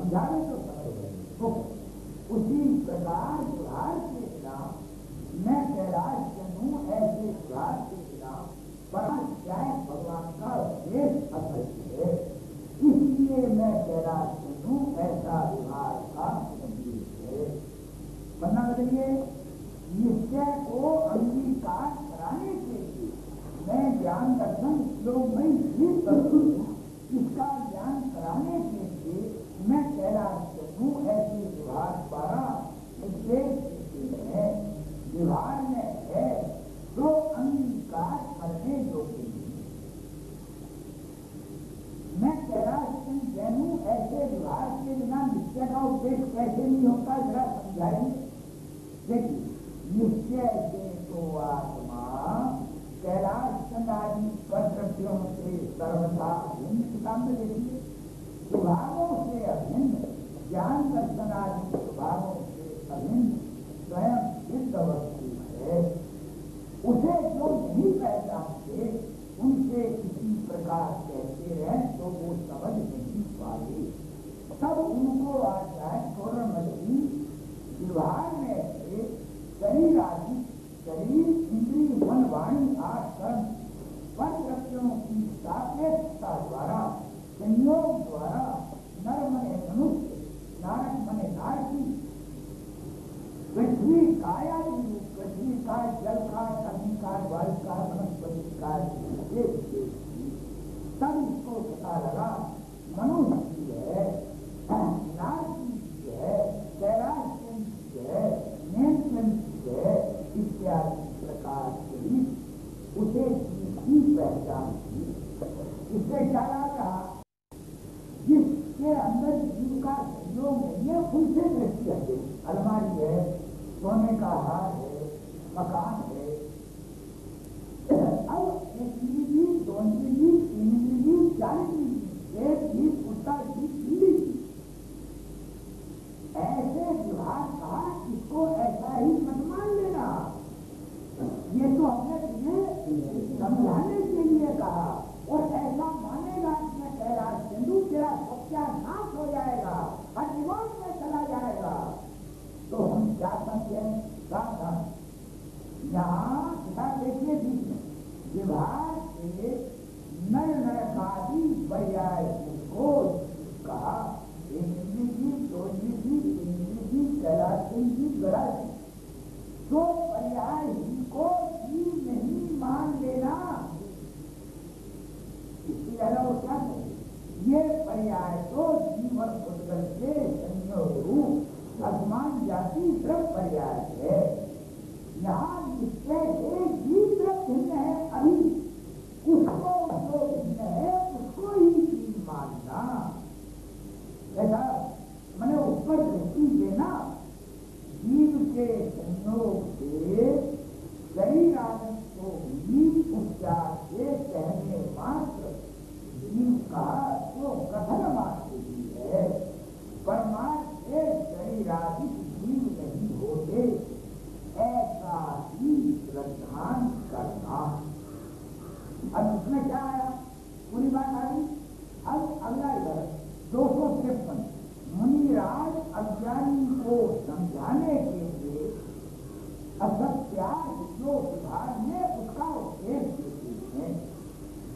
समझावे तो समझ गए। उसी प्रकार व्यवहार के खिलाफ मैं कैलाश चलूं, ऐसे व्यवहार के खिलाफ पराध्याय भगवान का उपदेश अभ्यस्त है। इसलिए मैं कैलाश चलूं, ऐसा व्यवहार का उपदेश है। वरना बदलिए निश्चय को अंगीकार कराने के लिए मैं ज्ञान दर्शन श्लोकमयी भी करूं। इसका ज्ञान कराने के लिए मैं कैलाश चलूं, ऐसे व्यवहार द्वारा उपदेश देते हैं। व्यवहार में है तो अंगीकार करने योग्य नहीं। मैं कैलाश चंद जैनू, ऐसे व्यवहार के बिना निश्चय का उपदेश कैसे नहीं होता, जरा समझाएंगे। देखिए, निश्चय से तो आत्मा कैलाश चंद आदि कर्तव्यों से सर्वथा भिन्न। किताब में देखिए, स्वभावों से अभिन्न, ज्ञान दर्शन आदि स्वभावों से अभिन्न स्वयं सिद्ध वस्तु है। उसे जो नहीं पहचानते उनसे किसी प्रकार कहते हैं तो वो समझ नहीं पाए। तब उनको आ जाए थोड़ा मछली व्यवहार में शरीर आदि, शरीर इंद्रिय मन वाणी आठ कर्म पंचरत्नों की सापेक्षता द्वारा, संयोग द्वारा नर मने मनुष्य, नारक मने नारकी, पृथ्वी काया रूप, पृथ्वी का, जल का, अग्नि का, वायु का, वनस्पति का, तब इसको पता लगा मनुष्य है, नारकी है, कैलाश है, नेमचंद है, इत्यादि प्रकार से उसे की पहचान की। इससे क्या लगा, जिसके अंदर जीव का सहयोग नहीं है उनसे दृष्टि हटे। अलमारी है, सोने का हार है, मकान है। अब एक जी, दो जी, तीन जी, चार जी, एक जी, कुत्ता जी, बिल्ली जी, ऐसे व्यवहार का इसको ऐसा ही मत मान लेना। ये तो हमने तुम्हें समझाने के लिए कहा, और ऐसा मानेगा इसमें कैलाश चंदू तेरा सत्यानाश हो जाएगा, अनिवार्य में चला जाएगा। तो हम क्या समझें, सावधान। यहाँ किताब देखिए बीच में विभाग के नर नरकादि पर्याय को कहा। एक जी, दो जी, तीन जी, कैलाश जी, गराज, दो पर्याय को जीव नहीं मान लेना। इसके अलावा क्या है, ये पर्याय तो जीवन पुद्गल के संयोग रूप अभिमान जाति द्रव पर्याय है। यहाँ निश्चय से जीव द्रव भिन्न है, अभी उसको जो भिन्न है उसको ही जीव मानना। ऐसा मैंने ऊपर दृष्टि देना, जीव के संयोग से शरीर आदि को भी उपचार से कहने मात्र जीव का तो कथन मात्र ही है। परमार्थ से शरीर आदि जीव नहीं होते, ऐसा ही श्रद्धान करना। अब उसमें क्या आया, पूरी बात आ गई। अब अगला इधर 253 मुनिराज अज्ञानी को समझाने के लिए असत्याग जो विभाग में उसका उपदेश देते हैं।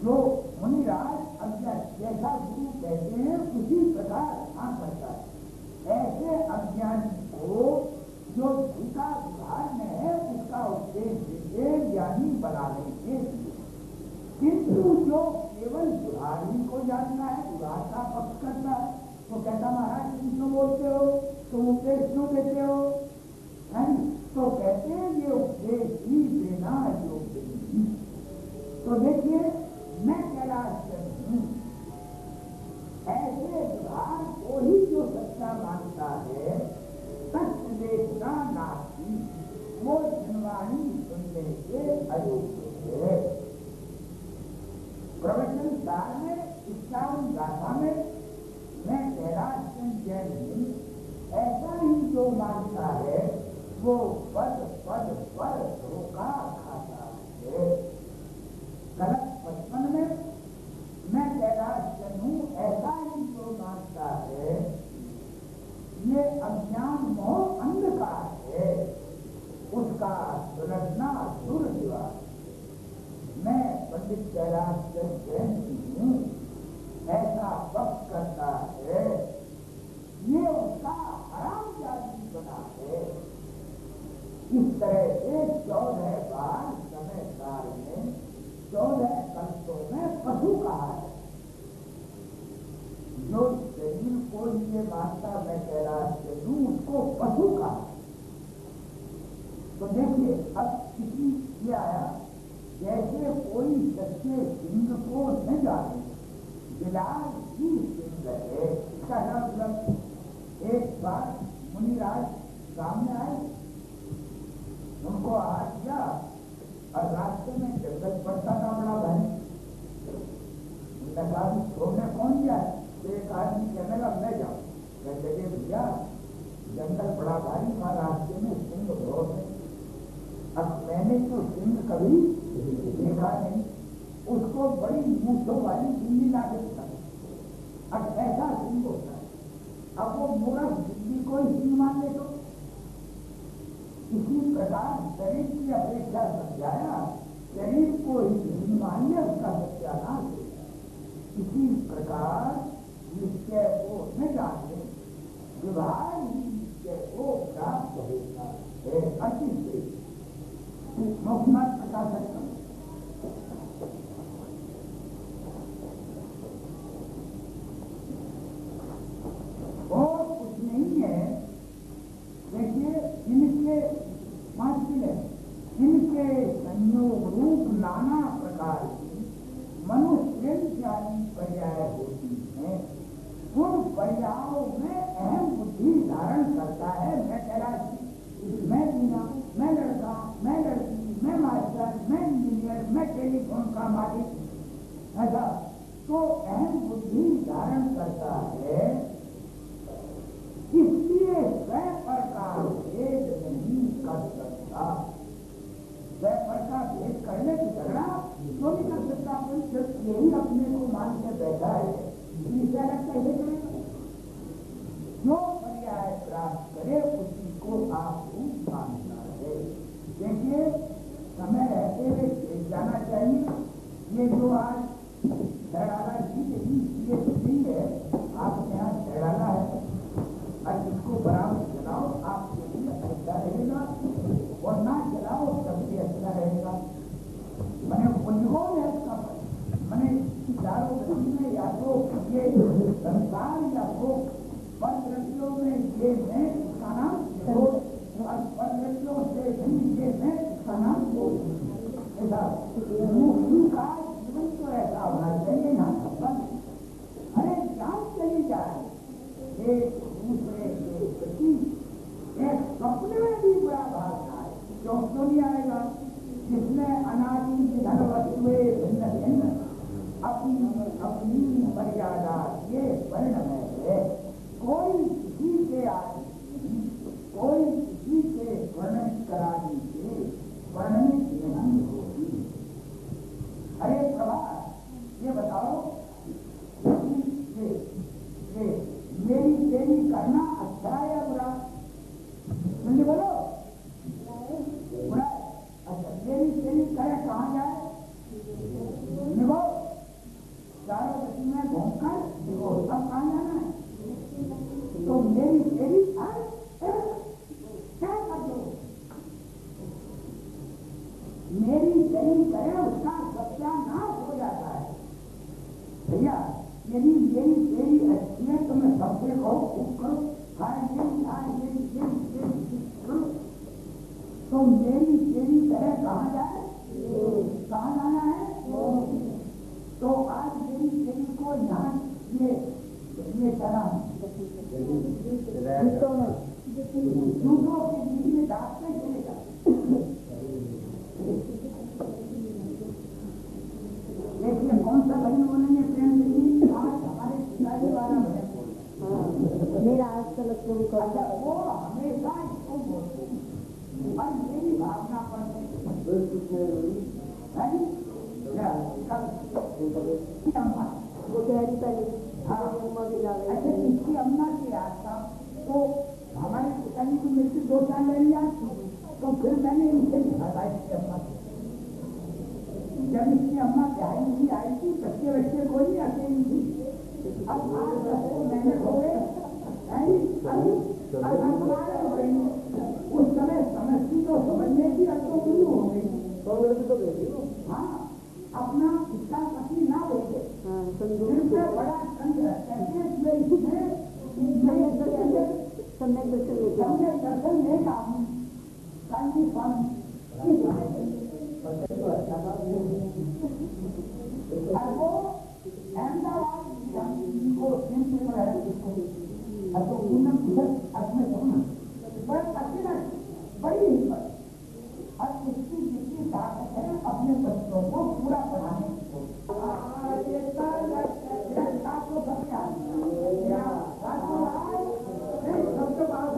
जो मुनिराज अज्ञान जैसा गुरु कहते हैं उसी प्रकार काम करता है। ऐसे अज्ञानी को जो झूठा विभाग में है उसका उपदेश देते ज्ञानी बनाने के लिए। किंतु जो केवल विभागी को जानना है, विभाग का पक्ष करता है, तो कहता महाराज तुम क्यों बोलते हो, तुम उपदेश क्यों देते हो? तो कहते हैं ये उपदेश ही देना योग्य नहीं। तो देखिए, मैं कैलाश चंद हूँ, ऐसे विभाग को ही जो सच्चा मानता है सत्य देखना नास्ती, वो जनवाणी सुनने के अयोग्य है। प्रवचन सार में 51 गाथा में मैं कैलाश चंद जैन हूँ, ऐसा ही जो मानता है वो पद पद पर धोखा खाता है। गलत 55 में मैं कैलाश चंद हूँ, ऐसा ही जो मानता है है जो शरीर को ये मानता मैं कैलाश से दूं उसको पशु कहा। तो देखिए अब किसी ये आया जैसे कोई सच्चे सिंह को न जाने बिलाल ही सिंह है। इसका मतलब एक बार मुनिराज सामने आए, उनको आहार किया और रास्ते में जंगल पड़ता था बड़ा भारी। उनने कहा छोड़ने कौन गया है? एक आदमी कहने लगा मैं जाऊं। कहते कि भैया जंगल बड़ा भारी था, रास्ते में सिंह बहुत है। अब मैंने तो सिंह कभी देखा नहीं, उसको बड़ी मूछों वाली बिल्ली लाके दिखा। अब ऐसा सिंह होता है। अब वो मूर्ख बिल्ली को ही सिंह मान ले तो इसी प्रकार शरीर की अपेक्षा समझाया, शरीर को ही सिंह मान ले उसका सत्यानाश होता है। इसी प्रकार निश्चय को न जाने विभाग ही निश्चय को प्राप्त होता है। अति से मुख्यमंत्री प्रकाशक और कुछ नहीं है। देखिए इनके पांच किले, इनके संयोग रूप नाना प्रकार की मनुष्य इत्यादि पर्याय होती है। उन पर्यायों में अहम बुद्धि धारण करता है। मैं कैलाश, मैं मीना, मैं लड़का, मैं लड़की, मैं मास्टर, मैं इंजीनियर, मैं टेलीफोन का मालिक, ऐसा तो अहम बुद्धि धारण करता है। इसलिए स्वयं प्रकार भेद नहीं कर सकता। स्वयं प्रकार भेद करने की झगड़ा तो नहीं कर सकता। कोई यही अपने को मान के बैठा है, इससे अलग कैसे करेगा? जो पर्याय प्राप्त करे उसी को आप रूप मानना है। देखिए समय रहते हुए देख जाना चाहिए। ये जो आज झड़ाला जी ये नहीं है, आपके यहाँ झड़ाला है और इसको बराबर चलाओ, आपके लिए अच्छा रहेगा, और ना चलाओ सबसे अच्छा रहेगा। मैंने उन्होंने है इसका मैंने चारों गति में या तो ये संसार या वो परवृत्तियों में ये मैं इसका नाम और परवृत्तियों से भी ये मैं इसका नाम ऐसा मुक्ति का जीवन तो ऐसा होना चाहिए ना। अरे जान चली जाए एक दूसरे के प्रति एक स्वप्न में भी बड़ा भावना है। क्यों नहीं आएगा? जिसमें अनादि धन वस्तुएं भिन्न भिन्न अपनी अपनी मर्यादा ये वर्ण में है। कोई किसी के आदि कोई किसी के वर्णन कराने से वर्णनित नहीं होती। अरे प्रभा ये बताओ ये मेरी तेरी करना अच्छा है या बुरा? मुझे बोलो बुरा। अच्छा मेरी तेरी करे कहाँ जाए? निभो चारों गति में घूमकर देखो सब कहाँ जाना है। तो मेरी तेरी क्या कर दो? मेरी तेरी करे उसका सत्यानाश हो जाता है। भैया यदि मेरी तेरी अच्छी है तो मैं सबसे कहो खूब करो, करो। तो मेरी तेरी तरह कहाँ जाए? कहाँ जाना है? तो आज मेरी तेरी को यहाँ ये चला दूसरों के बीच में दांत में चलेगा। देखिए कौन सा भजन बोलेंगे प्रेम से? आज हमारे पिताजी वाला भजन बोलना मेरा आज तक वो हमेशा इसको बोलते हैं और मेरी भावना पर वो तैयारी पहले अच्छा इसकी अम्मा की याद था। तो हमारे पिताजी को मेरे से 2 साल रह लिया, तो फिर मैंने इनसे दिखाता इसकी अम्मा से। जब इसकी अम्मा प्यारी हुई आई थी, बच्चे बच्चे कोई अकेली थी। अब आज मैंने हो गए उस समय समझती तो समझने की अब तो गुरु हो गई। हाँ अपना पिता पति ना बोले जिनसे बड़ा संघ कैसे इसमें सम्यक दर्शन लेगा हूँ काली स्वामी और वो अहमदाबाद को प्रिंसिपल है उसको तो पूनम कुशल अपने बड़ा अकेला बड़ी हिम्मत और इसकी जितनी ताकत है अपने बच्चों को पूरा पढ़ाने की सबसे बात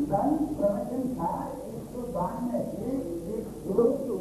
प्रवचन था 192 से 200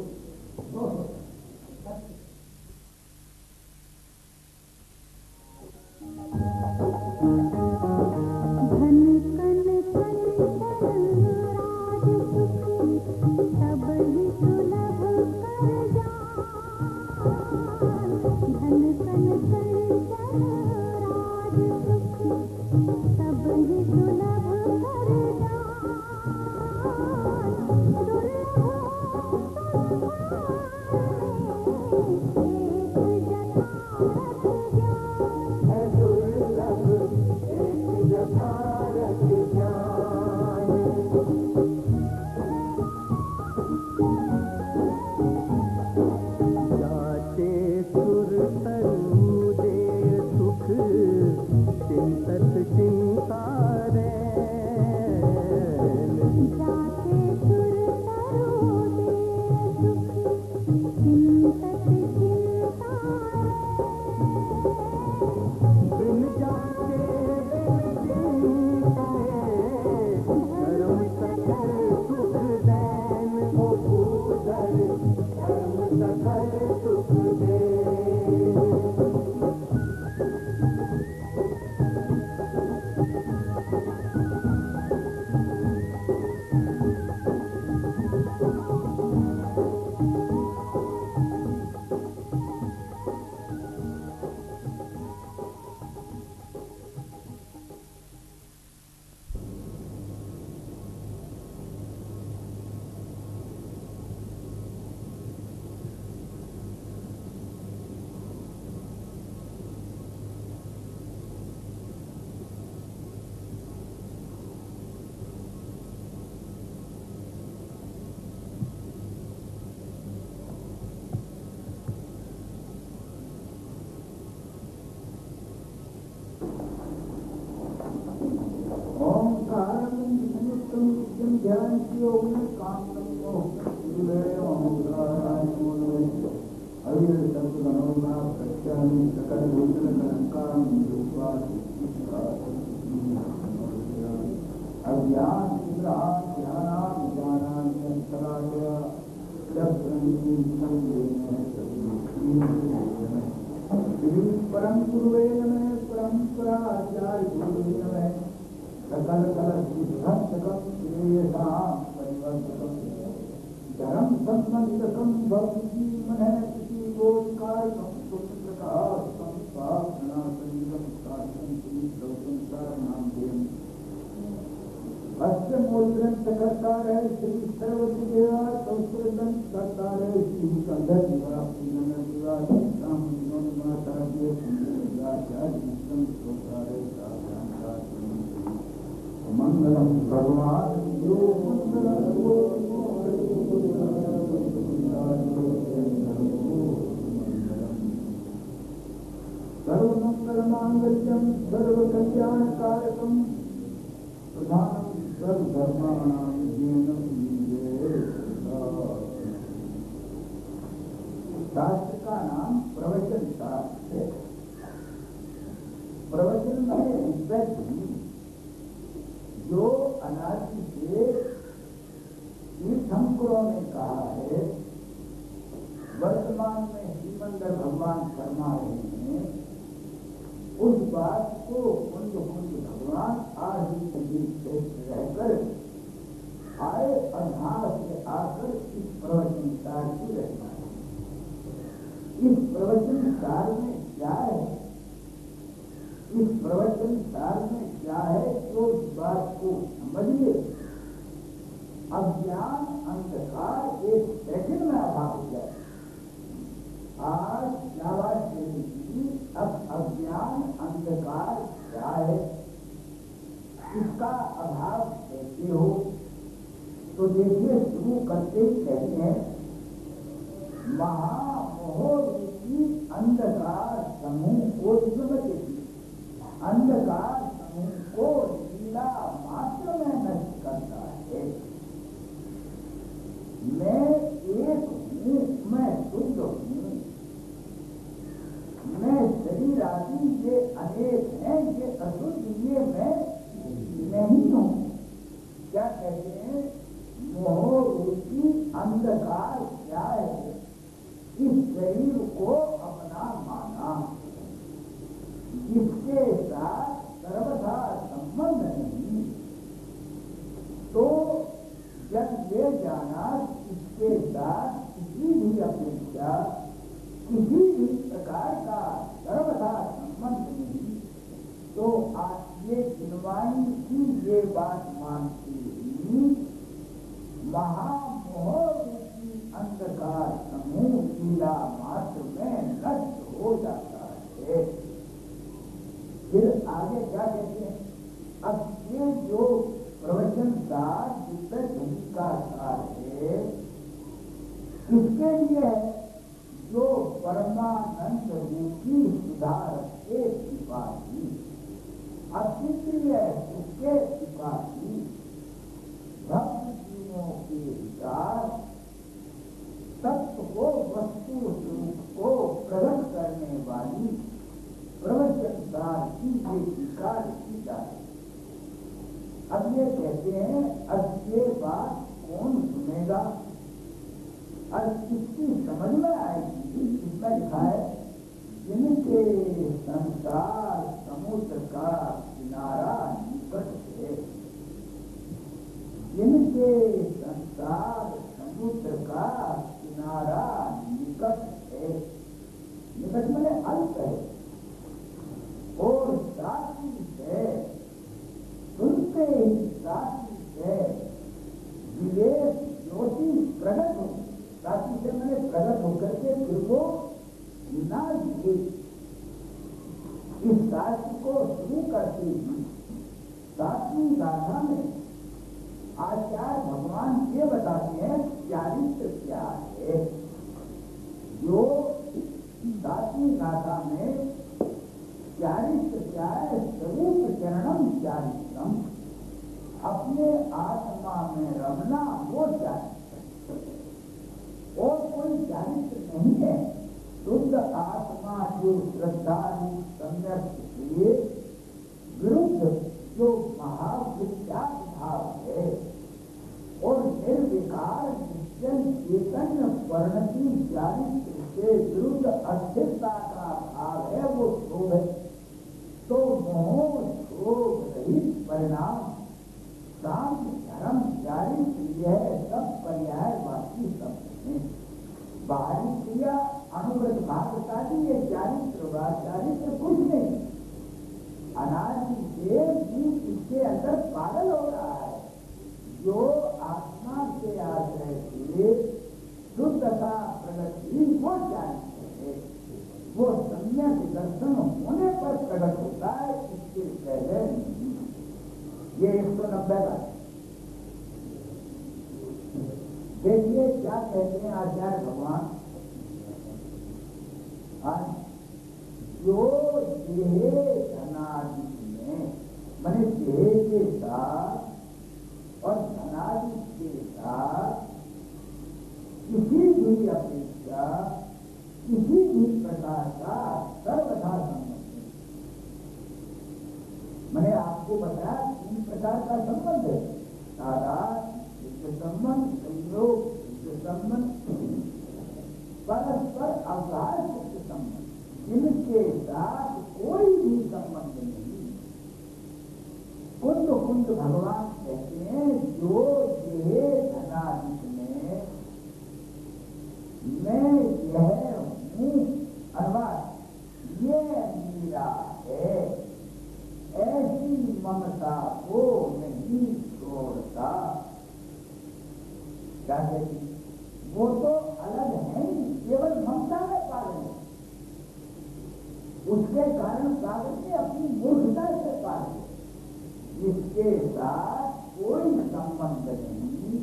ज्ञान की काम परम गुरुवे नमः परंपरा आचार्य गुरुवे नमः सकल कल धर्म संबंधकम भक्ति मन किसी गोकार नाम अस्य मूल ग्रंथ करता है श्री सरस्वती देवा संस्कृत ग्रंथ करता है श्री कंधर दिवा दिवा माता मंगलम भगवान सर्वमंगल मांगल्यम सर्व कल्याण कारकम प्रधानम सर्वधर्माणां शास्त्र का नाम प्रवचन शास्त्र है। प्रवचन में जो अनादि से तीर्थंकरों ने कहा है, वर्तमान में श्रीमंदर भगवान फरमा रहे हैं, उस बात को कुंज कुंज भगवान आज ही रहकर आए अधार से आकर इस प्रवचन सार की रचना है। इस प्रवचन सार में क्या है? इस प्रवचन सार में क्या है तो इस बात को समझिए। अज्ञान अंधकार एक सेकंड में अभाव हो जाए। आज आवाज देने की अब अज्ञान अंधकार क्या है, इसका अभाव कैसे हो, तो देखिए शुरू करते ही कहते हैं महामोहरूपी अंधकार समूह को समझे, अंधकार समूह को लीला मात्र में नष्ट करता है। मैं एक हूँ, मैं शुद्ध हूँ, मैं शरीर आदि ये अनेक हैं, ये अशुद्ध, ये मैं नहीं हूँ। क्या कहते हैं, मोह रूपी अंधकार क्या है, इस शरीर को अपना माना, जिसके साथ सर्वथा संबंध नहीं, तो जब ये जाना इसके साथ किसी भी अपेक्षा किसी भी प्रकार का सर्वथा संबंध नहीं, तो आज ये जिनवाणी की ये बात मानती हुई महामोह रूपी अंधकार समूह लीला मात्र में नष्ट हो जाता है। फिर आगे क्या कहते हैं, अब ये जो प्रवचनकार जिससे भूमिका है, इसके लिए जो परमानंद रूपी सुधार के सिपाही, अद्वितीय उसके सिपाही, भक्त जीवों के विचार तत्व को, वस्तु स्वरूप को प्रकट करने वाली प्रवचनकार की ये स्वीकार की जाए। अब ये कहते हैं, अब ये बात कौन सुनेगा, और किसकी समझ में आएगी, इसमें लिखा है, जिनके संसार समुद्र का किनारा निकट है, जिनके संसार समुद्र का किनारा निकट है, निकट में अंत है और साथी है, सुनते ही साथी है, विवेक ज्योति प्रकट हो, साथी से मैंने प्रकट होकर के फिर वो ना दिखे, इस साथी को शुरू करते ही सातवीं गाथा में आचार्य भगवान ये बताते हैं चारित्र क्या है। जो सातवीं गाथा में चारित्र क्या है, स्वरूप चरणम चारित्रम, अपने आत्मा में रमना वो चारित्र, और कोई चारित्र नहीं है। शुद्ध आत्मा जो श्रद्धालु सम्यक के विरुद्ध जो महाविख्यात भाव है और निर्विकार निश्चल चैतन्य वर्णती चारित्र के विरुद्ध अस्थिरता का भाव है, वो क्षोभ है। तो मोह क्षोभ रहित परिणाम शांत धर्म चारित्र यह सब पर्यायवाची शब्द है। बाहरी क्रिया अनुव्रत भागशाली ये चारित्र कुछ नहीं, अनादि देव जी इसके अंदर पागल हो रहा है। जो आत्मा के आश्रय से शुद्धता प्रगति वो चारित्र है, वो सम्यक दर्शन होने पर प्रकट होता है, इसके पहले नहीं। ये 190 का देखिए क्या कहते हैं आचार्य भगवान, जो देह धनादि में, माने देह के साथ और धनादि के साथ किसी भी अपेक्षा किसी भी प्रकार का सर्वथा संबंध है। मैंने आपको बताया 3 प्रकार का संबंध है, तादाद संबंध, संयोग संबंध, परस्पर अवगाह संबंध, जिनके साथ कोई भी संबंध नहीं। कुंड कुंड भगवान कहते हैं, जो देह धनादि में मैं यह हूँ अर्थात ये मेरा है, ऐसी ममता को नहीं छोड़ता। क्या कहती, वो तो अलग है ही, केवल ममता में पागल है, उसके कारण पागल ने अपनी मूर्खता से पागल, जिसके साथ कोई संबंध नहीं,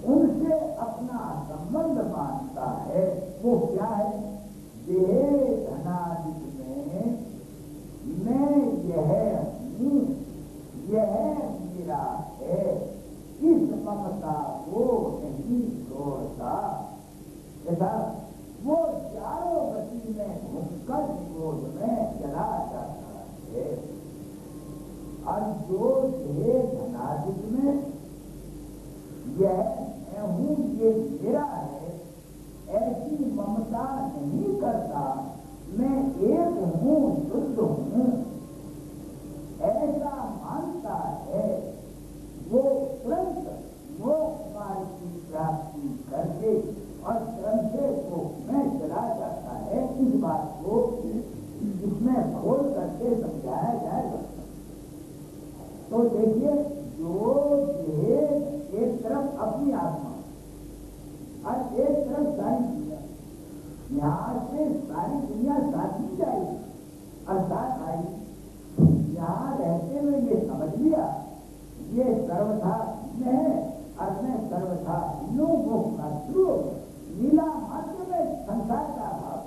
उनसे अपना संबंध मानता है। वो क्या है, देह धनादि में मैं यह हूँ, यह मेरा है, इस ममता को नहीं छोड़ता तथा वो चारों गति में घूमकर निरोध में चला जाता है। और जो देह धनादि में यह मैं हूँ, ये मेरा है, ऐसी ममता नहीं करता। मैं एक हूँ, शुद्ध हूँ, ऐसा मानता है, वो तुरंत मोक्ष मार्ग की प्राप्ति करके और क्रमशः को में चला जाता है। इस बात को इसमें खोल करके समझाया जाएगा। तो देखिए, जो एक तरफ अपनी आत्मा और एक तरफ सारी दुनिया, यहाँ से सारी दुनिया साथ ही जाएगी अर्थात आई। यहाँ रहते हुए ये समझ लिया ये सर्वथा में है और मैं सर्वथा लोगों का शुरू लीला मात्र में संसार का भाव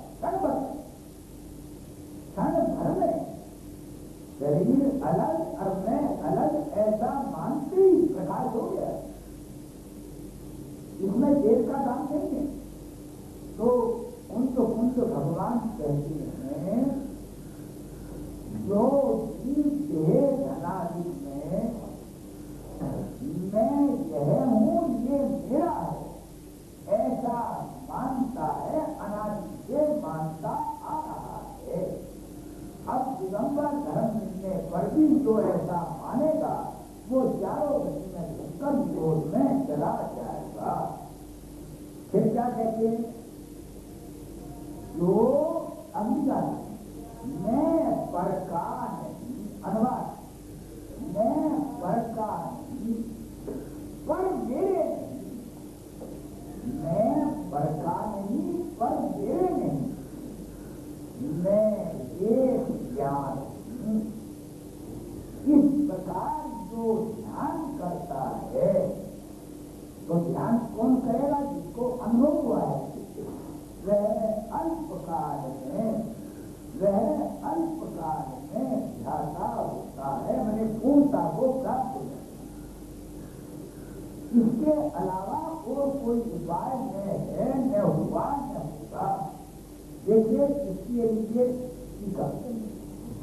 क्षण भर में शरीर अलग और मैं अलग ऐसा मानते ही प्रकाश हो गया। इसमें देर का काम नहीं है। तो कुंज भगवान कहते हैं, जो जीव देह धनादि में मैं यह हूँ, ये मेरा है, ऐसा मानता है, अनादि से मानता आ रहा है। अब दिगंबर धर्म मिलने पर भी जो ऐसा मानेगा वो चारों गति में दुष्कर्म क्रोध में चला जाएगा। फिर क्या कहते हैं, जो अंगीकार मैं पर का नहीं, अनुवाद मैं पर का नहीं, पर मेरे नहीं, मैं पर का नहीं, पर मेरे नहीं, मैं एक ज्ञान हूँ। इस प्रकार जो ध्यान करता है, तो ध्यान कौन करेगा? जिसको अनुभव हुआ है। वह अल्पकाल में ध्याता होता है, मैंने पूर्णता को प्राप्त हो जाता। इसके अलावा और कोई उपाय न है, न हुआ न होगा। देखिए, इसके लिए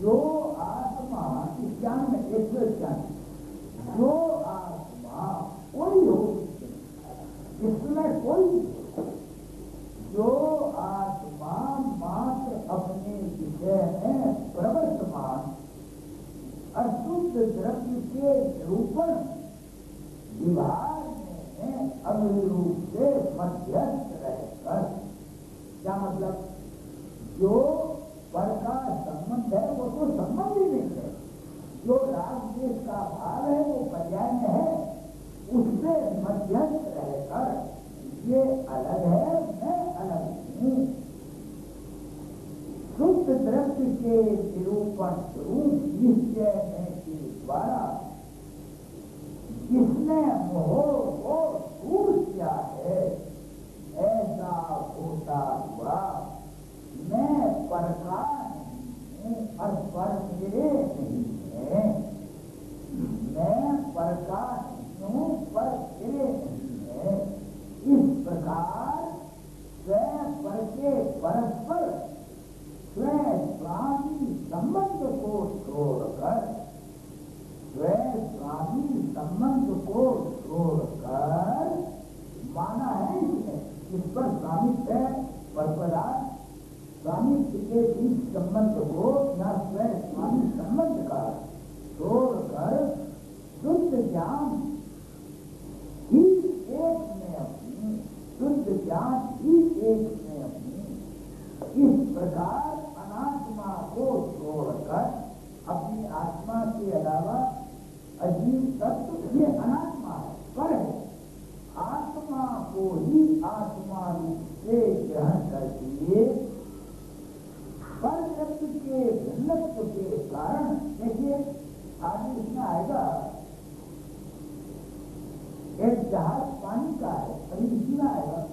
जो आत्मा इस ज्ञान में एक जो आत्मा कोई हो, इसमें कोई जो आत्मा मात्र अपने विषय में प्रवर्तमान और शुद्ध द्रव्य के निरूपण विभाग में अभिरूप से मध्यस्थ रहकर, क्या मतलब, जो पर का संबंध है वो तो संबंध ही नहीं है, जो राग देश का भाव है वो पर्याय में है, उससे मध्यस्थ रहकर ये अलग है, मैं अलग हूँ। शुद्ध द्रव्य के निरूपण स्वरूप निश्चय के द्वारा जिसने मोह को दूर किया है, ऐसा होता हुआ मैं पर का नहीं हूँ और पर मेरे नहीं है। मैं पर का नहीं हूँ, पर मेरे नहीं है। इस प्रकार स्वयं पर के परस्पर स्वयं स्वामी संबंध को छोड़कर, स्वयं स्वामी संबंध को छोड़कर माना है इसने, इस पर स्वामित्व है, परपदार्थ स्वामित्व के बीच संबंध को या स्वयं स्वामी संबंध का छोड़कर शुद्ध ज्ञान ही एक में अपनी, शुद्ध ज्ञान ही एक में अपनी, इस प्रकार अनात्मा को छोड़कर अपनी आत्मा के अलावा अजीव तत्व ये अनात्मा है, पर है, आत्मा को ही आत्मा रूप से ग्रहण करके पर तत्व के भिन्नत्व के कारण, देखिए आगे इसमें आएगा, एक जहाज पानी का है, अभी इसी में आएगा,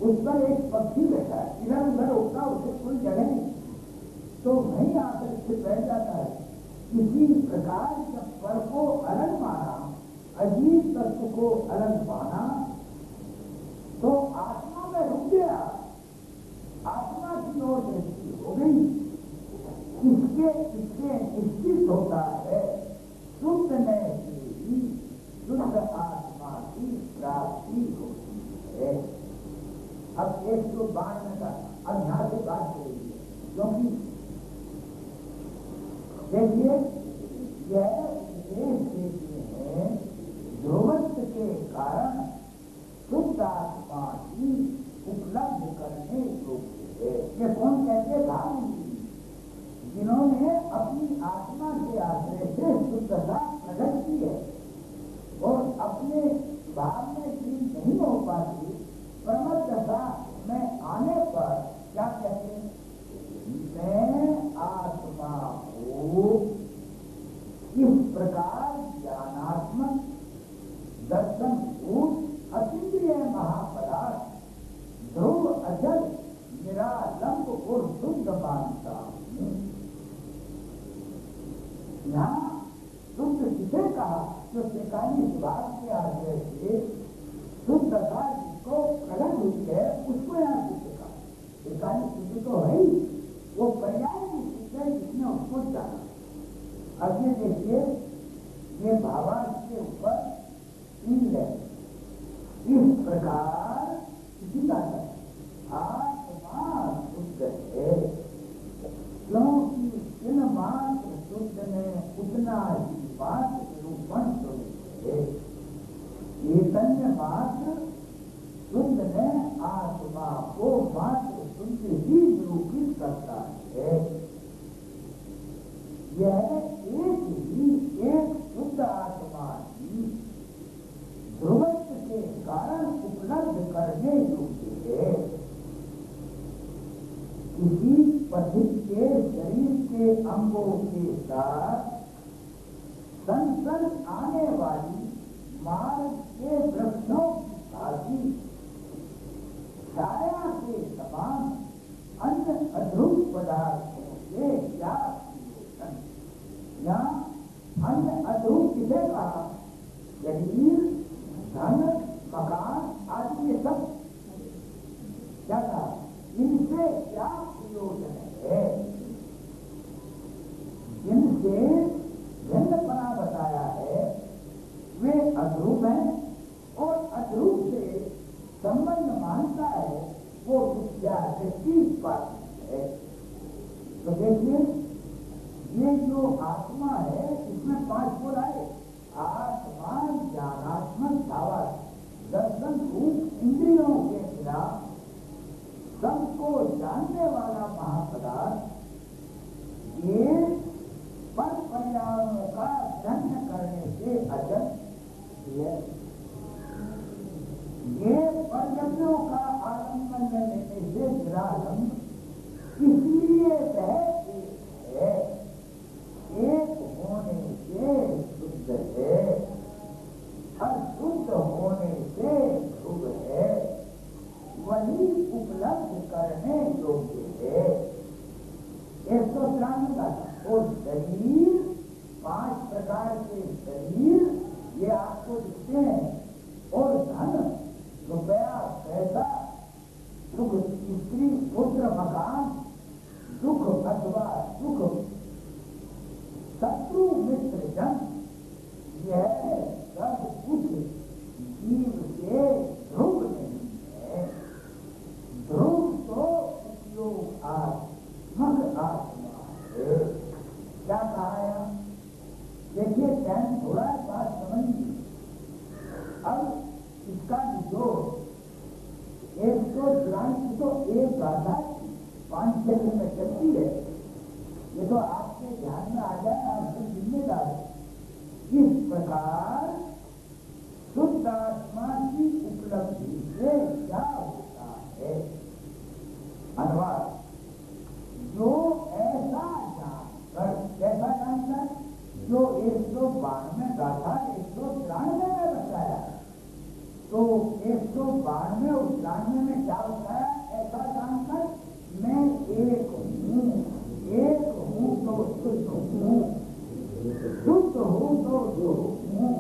उस पर एक पक्षी बैठा है, इधर उधर उठता, उसे कोई जगह नहीं, तो वहीं आकर स्थिर बैठ जाता है। इसी प्रकार जब पर को अलग माना, अजीब तत्व को अलग माना, तो आत्मा में रुक गया, आत्मा की ओर दृष्टि हो गई। इसके निश्चित होता है शुद्ध में ही शुद्ध आत्मा की 192 का। अब यहाँ से बात करेंगे, क्योंकि देखिए यह उपदेश देते हैं ध्रुवत्व के कारण शुद्ध आत्मा ही उपलब्ध करने योग्य है। ये कौन कहते भाव, जिन्होंने अपनी आत्मा के आश्रय से शुद्धता प्रकट की है और अपने भाव में लीन नहीं हो पाती, प्रमदशा में आने पर क्या कहते हैं, मैं आत्मा को इस प्रकार ज्ञानात्मक दर्शन भूत अतीन्द्रिय महापदार्थ ध्रुव अजल निरालंब और शुद्ध मानता हूँ। यहाँ शुद्ध किसे कहा, जो त्रिकाली स्वभाव के आश्रय से शुद्धता जिसको प्रकट हुई है उसको यहाँ शुद्ध कहा। त्रिकाली शुद्ध तो है ही, वो पर्याय भी शुद्ध है जिसने उसको जाना। अब ये देखिए, ये भावार्थ के ऊपर 3 है। इस प्रकार किसी का आत्मा शुद्ध है, क्योंकि इन मात्र शुद्ध में उतना ही मात्र निरूपण शुद्ध है। चैतन्य मात्र शुद्ध ने आत्मा को मात्र शुद्ध ही निरूपित करता है। यह एक शुद्ध आत्मा ही ध्रुवत्व के कारण उपलब्ध करने योग्य है। किसी पथिक के शरीर के अंगों के साथ संसन आने वाली मार्ग के वृक्षों की भांति छाया के समान अन्य अध्रुव पदार्थों से क्या प्रयोजन। यहाँ अन्य अध्रुव किसे कहा, शरीर, धन, मकान आदि ये सब क्या कहा, इनसे क्या प्रयोजन है। जिनसे भिन्नपना बताया है वे अध्रुव हैं, और अध्रुव से संबंध मानता है वो विद्या दृष्टि पाती है। तो देखिए, ये जो आत्मा है इसमें 5 गुण आए, आत्मा ज्ञानात्मक भावार्थ दर्शन रूप इंद्रियों के खिलाफ सबको जानने वाला महापदार्थ, ये पर पर्यावरणों का दंड करने से अजल, ये पर्यटनों का आलम्बन लेने से निरालंब, इसलिए वह है, एक होने से शुद्ध है, अशुद्ध होने से ध्रुव है, वही उपलब्ध करने योग्य है। 193 का और शरीर, 5 प्रकार के शरीर ये आपको दिखते हैं, और धन, रुपया, पैसा, सुख, स्त्री, पुत्र, मकान, दुख अथवा सुख, शत्रु, मित्र, जन, यह सब कुछ जीव के ध्रुव नहीं है। ध्रुव तो उपयोग आत्मक आत्मा है। क्या कहा है, देखिए टाइम थोड़ा बात समझिए। अब इसका निचोड़ 193 तो एक गाथा 5-6 दिन में चलती है, ये तो आपके ध्यान में आ जाए, आपकी जिम्मेदार है। इस प्रकार शुद्ध आत्मा की उपलब्धि से क्या होता है, अनुवाद, जो ऐसा जानकर, कैसा जानकर, जो 192 गाथा 193 में बताया, तो 192 और 93 में क्या होता है, ऐसा जानकर मैं एक हूँ, एक हूँ तो शुद्ध हूँ, शुद्ध हूँ तो ध्रुव हूँ,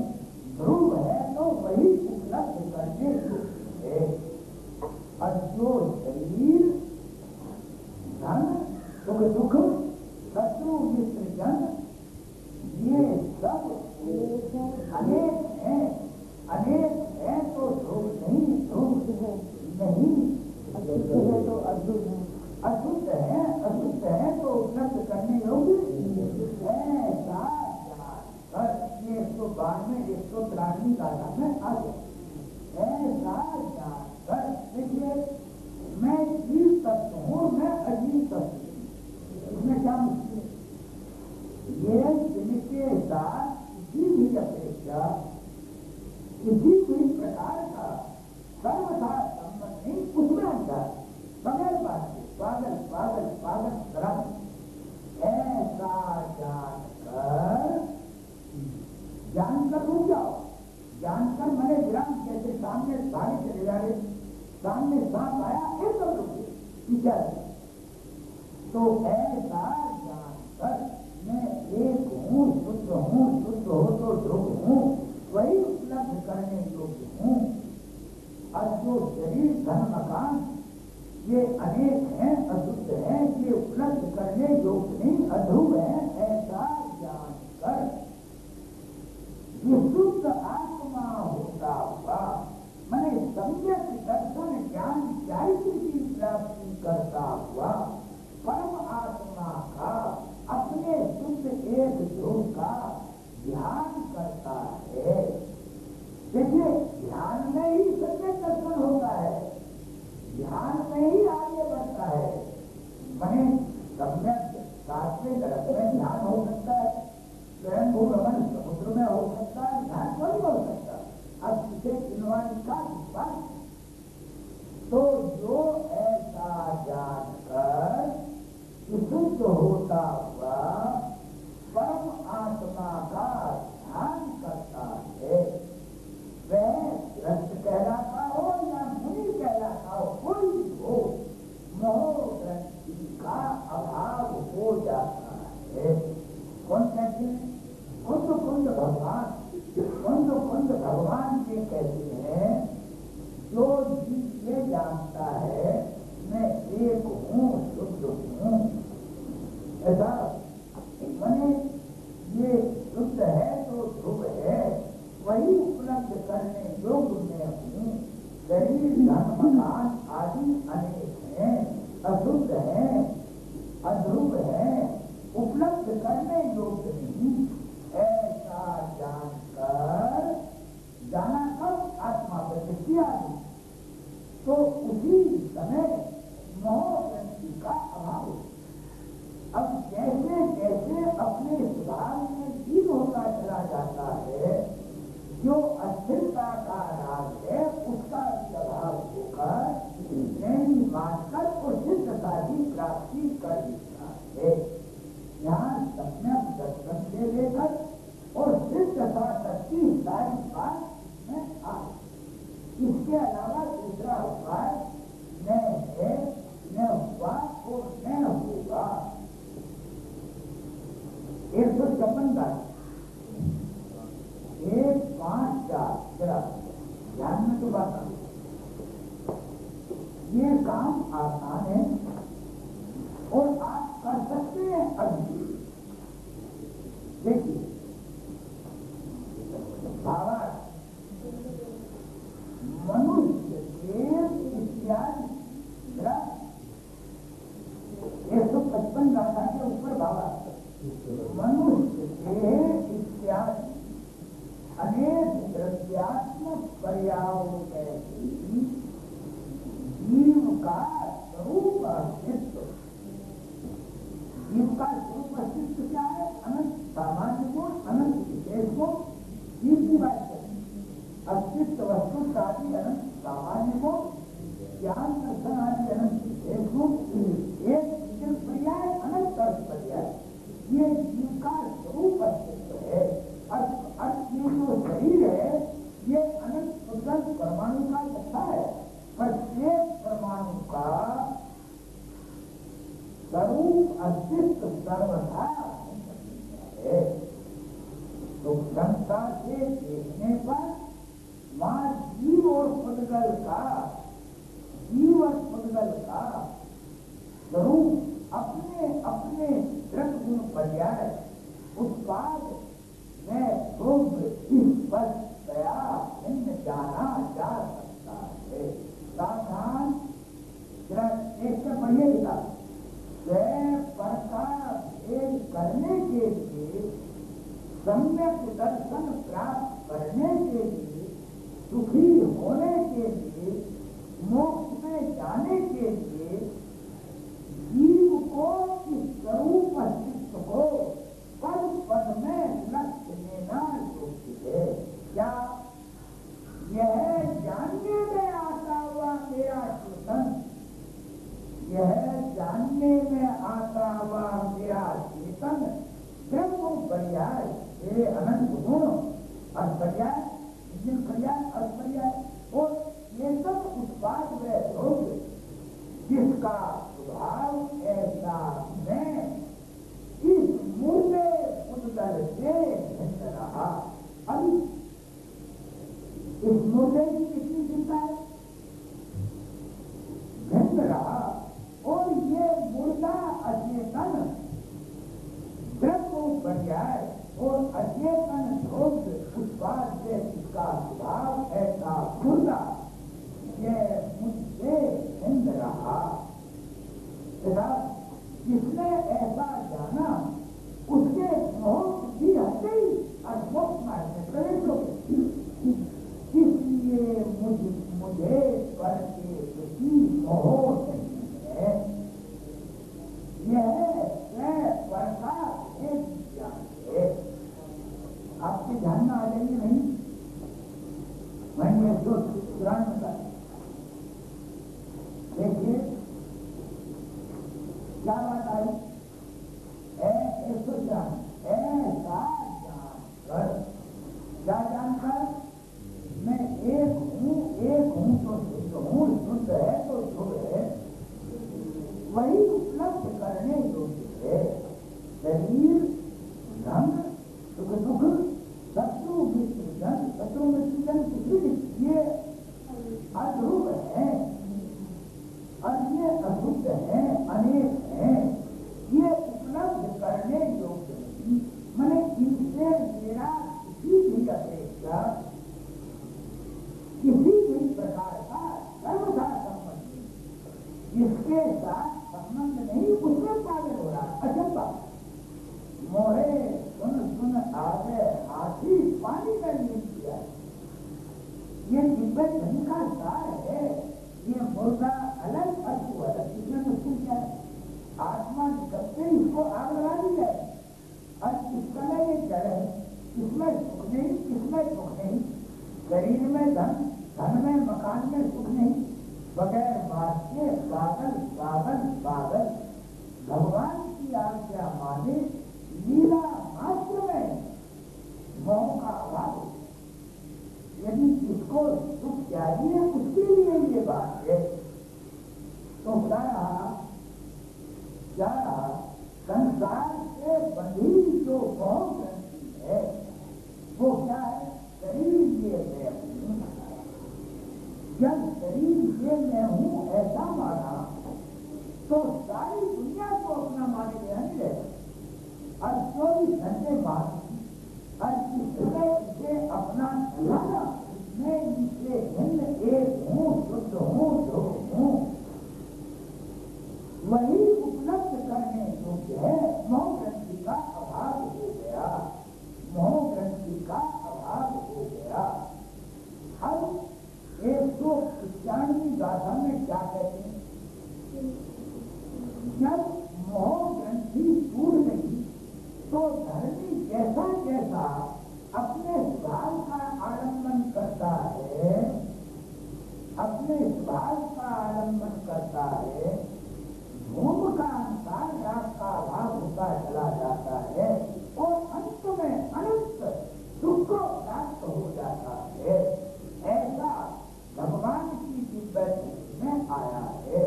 ध्रुव है तो वही उपलब्ध करने योग्य है। और जो शरीर, धन, सुख दुख, शत्रु, मित्र, जन, ये सब अनेक हैं, अनेक है तो ध्रुव नहीं, ध्रुव नहीं, दादा में आ गया। ऐसा जानकर देखिए, मैं जीव तत्व हूँ, मैं अजीव तत्व हूँ, इसमें क्या मुश्किल है? ये जिनके साथ किसी भी अपेक्षा किसी भी प्रकार का सर्वथा संबंध नहीं, उसमें अंतर बगैर बात के पागल पागल पागल तरह ऐसा जानकर रुक जाओ। जानकर मैंने विराम, जैसे सामने भागे चले जा रहे, सामने सांप आया एकदम रुके पीछे, तो ऐसा जानकर मैं एक हूँ, शुद्ध हो तो ध्रुव हूँ, वही उपलब्ध करने योग्य हूँ। और जो शरीर धन मकान ये अनेक हैं, अशुद्ध हैं, ये उपलब्ध करने योग्य नहीं, अध्रुव है, ऐसा जानकर विशुद्ध आत्मा होता हुआ मैंने सम्यक दर्शन ज्ञान चारित्र की प्राप्ति करता हुआ परम आत्मा का अपने शुद्ध एक ध्रुव का ध्यान करता है। देखिए, ध्यान में ही सम्यक दर्शन होता है, ध्यान में ही आगे बढ़ता है। मैंने सम्यक सातवें तरफ में ध्यान हो सकता है, स्वयं रमन समुद्र में हो सकता है, ध्यान नहीं हो सकता। अब इसे चिन्हवानी का विश्वास, तो जो ऐसा जानकर विशुद्ध होता हुआ परम आत्मा का ध्यान करता है, वह ग्रस्त कहलाता हो या मुनि कहलाता हो, कोई हो, मोह ग्रंथि का अभाव हो जाता है। कौन कहते हैं? कुंद भगवान, कुंद भगवान ये कहते हैं, जो जीव ये जानता है मैं एक हूँ, शुद्ध हूँ, ऐसा मैंने ये शुद्ध है तो ध्रुव है, वही उपलब्ध करने योग्य मैं हूँ। शरीर धन मकान आदि अनेक हैं, अशुद्ध है, अध्रुव है, उपलब्ध करने योग्य नहीं। ऐसा जानकर जाना कब आत्मा प्रतिष्ठा दी, तो उसी समय मोह ग्रंथि का अभाव। अब जैसे जैसे अपने सुधार में लीन होता चला जाता है, जो अस्थिरता का राग है उसका अभाव होकर नहीं मानकर और सिद्धता की प्राप्ति कर देता है। यहाँ सम्यक दर्शन से लेकर और सिद्धता तक की सारी बात में आ, इसके अलावा दूसरा उपाय न है, न हुआ और न होगा। 156 का 1, 5, 4 जरा ध्यान में तो बात, ये काम आसान है और आप कर सकते हैं। अभी देखिए, मनुष्य के इत्यादि 155 गाथा के ऊपर भावा, मनुष्य के इत्यादि अनेक द्रव्यात्मक पर्यायों में जीव का स्वरूप अस्तित्व, जीव का स्वरूप अस्तित्व क्या है? अनंत सामान्य गुण, अनंत विशेष गुण, जीव की बात करें, अस्तित्व वस्तु आदि अनंत सामान्य गुण, ज्ञान दर्शन आदि अनंत विशेष गुण, एक पर्याय अनंत अर्थ पर्याय, ये जीव का स्वरूप अस्तित्व है। अर्थ ये जो शरीर है ये अनंत स्वतंत्र परमाणु का जत्था है, प्रत्येक परमाणु का स्वरूप अस्तित्व सर्वथा है। तो क्षमता से देखने पर वहां जीव और पुद्गल का, जीव और पुद्गल का स्वरूप अपने अपने द्रव्य गुण पर्याय उत्पाद में स्पष्टतया जाना जा सकता है। सावधान एक से बढ़िए लिखा, स्वयं पर का भेद करने के लिए, सम्यक दर्शन प्राप्त करने के लिए सुखी होने के लिए, मोक्ष में जाने के लिए जीव को इस स्वरूप अस्तित्व को पद पद में लक्ष्य लेना योग्य है। क्या यह जानने में आता हुआ मेरा चेतन, यह जानने में आता हुआ मेरा चेतन ब्रह्म पर्याय, ये अनंत गुण और पर्याय, पर्याय और पर्याय, और ये सब उत्पाद व भोग जिसका स्वभाव ऐसा मैं इस मुर्दे उद्गल से भिन्न रहा। अभी इस मुर्दे की कितनी चिंता है, भिन्न रहा। और ये मुर्दा अचेतन ब्रह्म पर्याय और अचेतन भोग उत्पाद से इसका स्वभाव ऐसा मुर्दा, यह मुझसे भिन्न रहा। जिसने ऐसा जाना उसके मोह भी हटे ही और मोक्ष मार्ग में प्रवेश हो गए। इसलिए मुझे पर के प्रति मोह नहीं है। यह पर का एक ज्ञान है। आपके ध्यान में आ जाएंगे नहीं, मैंने जो पुराण में देखिए क्या बात आई, ऐसा ज्ञान, ऐसा जानकर, क्या जानकर मैं एक हूँ तो शुद्ध हूँ, शुद्ध है तो शुभ है, वही उपलब्ध करने योग्य है। शरीर, धन, सुख दुख, शत्रु मित्र जन, शत्रु मित्र जन किसी ये अध्रुव है और ये अशुद्ध है, अनेक है, ये उपलब्ध करने योग्य नहीं। मैंने इनसे मेरा किसी भी अपेक्षा, किसी भी प्रकार का सर्वथा संबंध नहीं, जिसके साथ संबंध नहीं उसमें पागल हो रहा। अचंबा मोहे सुन सुन आवे हाथी पानी में नींद किया। ये निब्बत धन का सार है। ये मुर्दा अलग अर्थु अलग, इसमें मुश्किल क्या है? आत्मा निकलते इसको आग लगा दी जाए और इसका ये जड़ है, इसमें सुख नहीं, इसमें सुख नहीं, शरीर में धन, धन में मकान में सुख नहीं, बगैर बात के पागल पागल पागल। भगवान की आज्ञा माने लीला मात्र में मोह का अभाव। यदि इसको सुख चाहिए उसके लिए ये बात है तो क्या रहा संसार से बंधी जो मोह ग्रंथि है वो क्या है? शरीर ये मैं हूँ। जब शरीर ये मैं हूँ ऐसा माना तो सारी दुनिया को अपना माने गया नहीं रहेगा। और 24 घंटे बाद और इसे अपना लाना, मैं इनसे भिन्न एक हूँ, शुद्ध हूँ, ध्रुव हूँ, वही उपलब्ध करने योग्य है। मोह ग्रंथि का अभाव हो गया, मोह ग्रंथि का अभाव हो गया। अब 195 गाथा में क्या कहते हैं? जब मोह ग्रंथि टूट गई तो धर्मी जैसा जैसा अपने स्वभाव का आलम्बन करता है, अपने स्वभाव का आलम्बन करता है, धूम का अनुसार राग का अभाव होता चला जाता है और अंत में अनंत दुख को प्राप्त हो जाता है। ऐसा भगवान की दिव्य में आया है।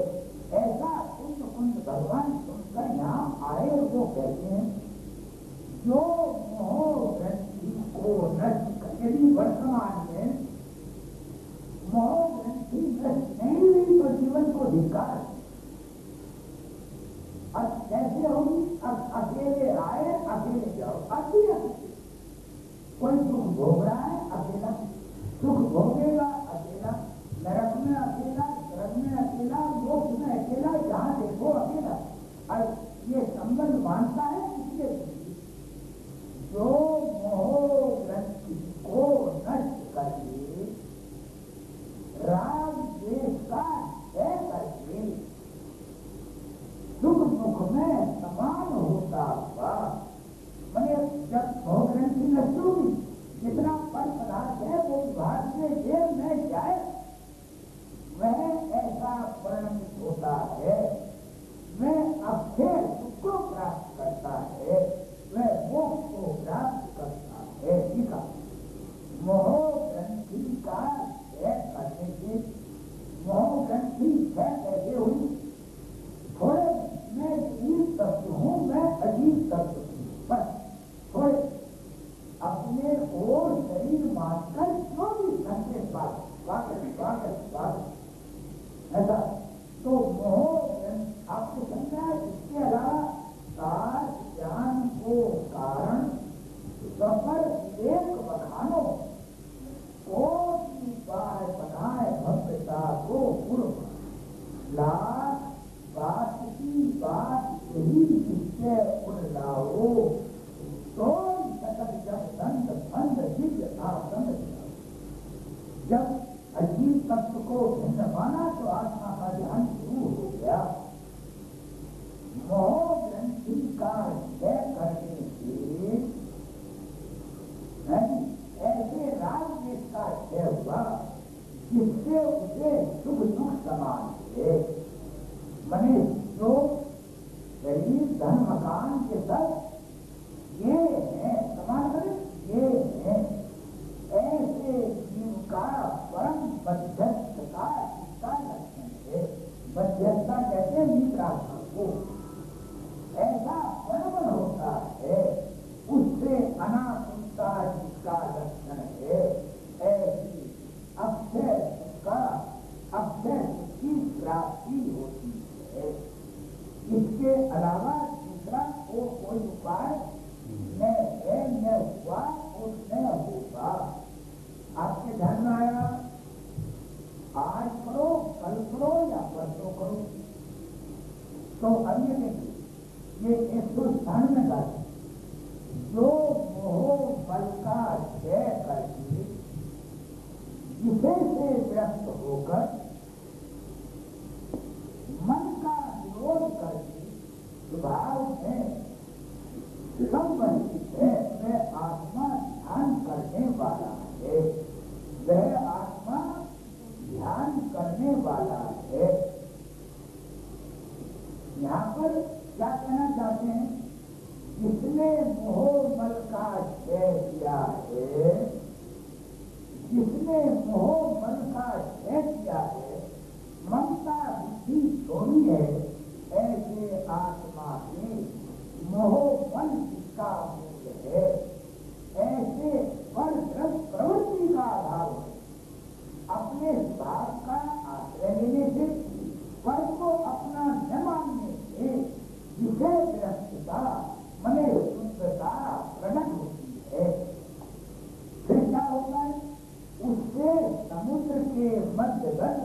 ऐसा कुंड कुंड भगवान सुनकर यहाँ आए वो कहते हैं जो मोह ग्रंथि को नष्ट कर, यदि वर्तमान में मोह ग्रंथि नष्ट नहीं हुई तो जीवन को धिक्कार। अब कैसे होगी? अब अकेले आए अकेले जाओ, अभी कोई सुख भोग रहा है अकेला, सुख भोगेगा अकेला, नरक में अकेला, स्वर्ग में अकेला, मोक्ष में अकेला, जहाँ देखो अकेला। और ये संबंध मानता है इसलिए जो मोह ग्रंथि को नष्ट करके भाग्य ये न जाए वह ऐसा परिणमित होता है, वह अक्षय सुख को प्राप्त करता है, वह मोक्ष को प्राप्त करता है। ठीक है, मोह ग्रंथि का क्षय करने से, मोह ग्रंथि क्षय कैसे हुई? थोड़े मैं जीव तत्व हूँ, मैं अजीब तत्व हूँ, बस थोड़े अपने को शरीर मानकर 24 घंटे बाद ऐसा तो मोह आपको समझा है। इसके अलावा सार ज्ञान को कारण सफर एक बखानो को बार बनाए भक्तता को पूर्व लाख बात की बात यही निश्चय उड़ लाओ तो जब दंड बंद दिव्य आसंग जब अजीब तत्व को भिन्न माना तो आत्मा का ध्यान शुरू हो गया। मोह ग्रंथि का क्षय करने से ऐसे राजवेश का क्षय हुआ जिससे उसे सुख दुख समान है। मने जो शरीर धन मकान के सब ये है समान, ये है ऐसे जीव का परम मध्यस्थता इसका लक्षण है। मध्यस्थता कहते निद्रा को ऐसा परमन होता है, उससे अनाकुलता जिसका लक्षण है, ऐसी अक्षय का अक्षय की प्राप्ति होती है। इसके अलावा दूसरा कोई उपाय न है, न हुआ और न होगा। आपके ध्यान में आया, आज करो कल करो या परसों करो। तो अब ये देखिए, ये 196 का जो मोह बल का क्षय करके विषय से व्यस्त होकर मन का विरोध करके स्वभाव में संबंधित है, वह आत्मा ध्यान करने वाला है, वह आत्मा ध्यान करने वाला है। यहाँ पर क्या कहना चाहते हैं? जिसने मोह बल का क्षय किया है, जिसने मोह बल का क्षय किया है, ममता बुद्धि छोड़ी है, ऐसे आत्मा के मोह बल जिसका मूल है, ऐसे पर प्रवृत्ति का अभाव है। अपने भाव का आश्रय लेने से, पर को अपना न मानने से विषय व्यस्तता मने शुद्धता प्रकट होती है। फिर क्या होता है? उससे समुद्र के मध्यगत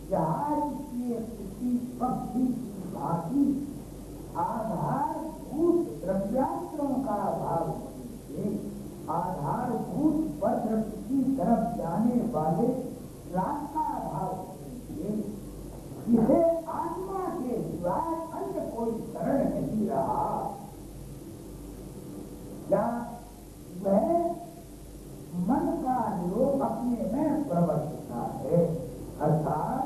जहाज के किसी पक्षी की भांति आधारभूत द्रव्यांतरों का अभाव होने से, आधारभूत पत्र की तरफ जाने वाले रास्ता अभाव होने से जिसे आत्मा के सिवाय अन्य कोई शरण नहीं रहा, या वह मन का निरोध अपने में प्रवर्तता है। अर्थात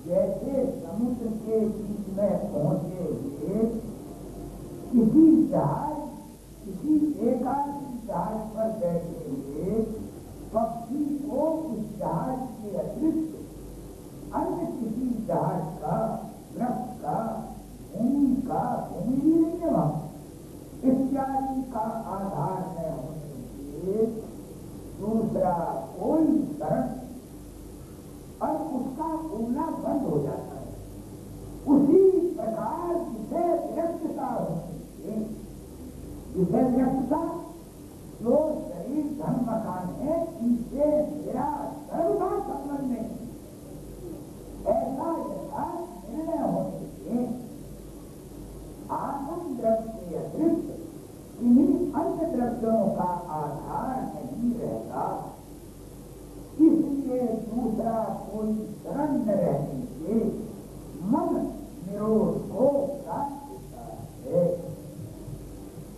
जैसे समुद्र के बीच में पहुंचे हुए किसी जहाज, किसी एकाकी जहाज पर बैठे हुए पक्षी को उस जहाज के अतिरिक्त अन्य किसी जहाज का, वृक्ष का, भूमि का, भूमि इत्यादि का आधार न होने से दूसरा कोई शरण और उसका बोलना बंद हो जाता है। उसी प्रकार विषय व्यक्तता होती है। विषय व्यक्तता जो शरीर धन मकान है, इनसे मेरा सर्वथा संबंध नहीं, ऐसा यथार्थ निर्णय होने से आत्म द्रव्य के अतिरिक्त इन्हीं अन्य द्रव्यों का आधार नहीं रहता। इसलिए दूसरा कोई शरण न रहने से मन निरोध को प्राप्त होता है।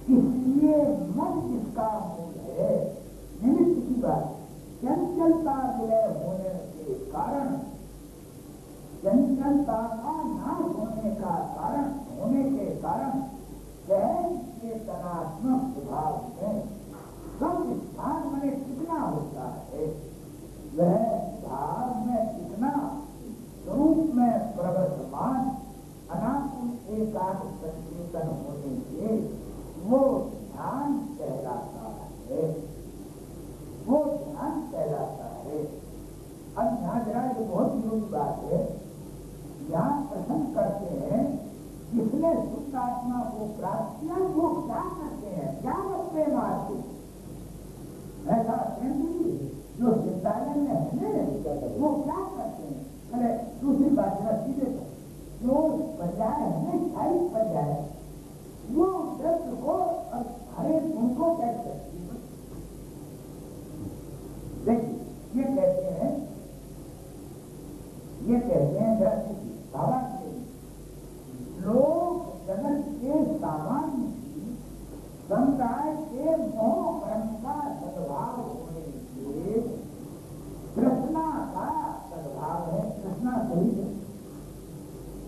इसलिए मन जिसका मूल है, निमित्त की बात, चंचल चंचलता विलय होने के कारण, चंचलता का नाश होने का कारण होने के कारण सहज चेतनात्मक स्वभाव में सब स्थान में कितना होता है, वह भाव में कितना स्वरूप में प्रवर्तमान अनाकुल एकांत संकेतन होने से वो ध्यान कहलाता है, वो ध्यान कहलाता है। अब यहाँ जरा ये बहुत जरूरी बात है, यहाँ प्रश्न करते हैं जिसने शुद्ध आत्मा को प्राप्त किया वो क्या करते हैं, क्या रखते हैं मार्ग, ऐसा जो विद्यालय में है वो क्या करते हैं। अरे दूसरी बात सीधे जो पर्याय है स्थायी पर्याय, वो दृश्य को और हरे गुण को कैसे देखिए, ये कहते हैं बाबा के लोग जगत के सामान्य समुदाय के मोह कर्म का सद्भाव होने से कृष्णा का सद्भाव है, कृष्णा सही है,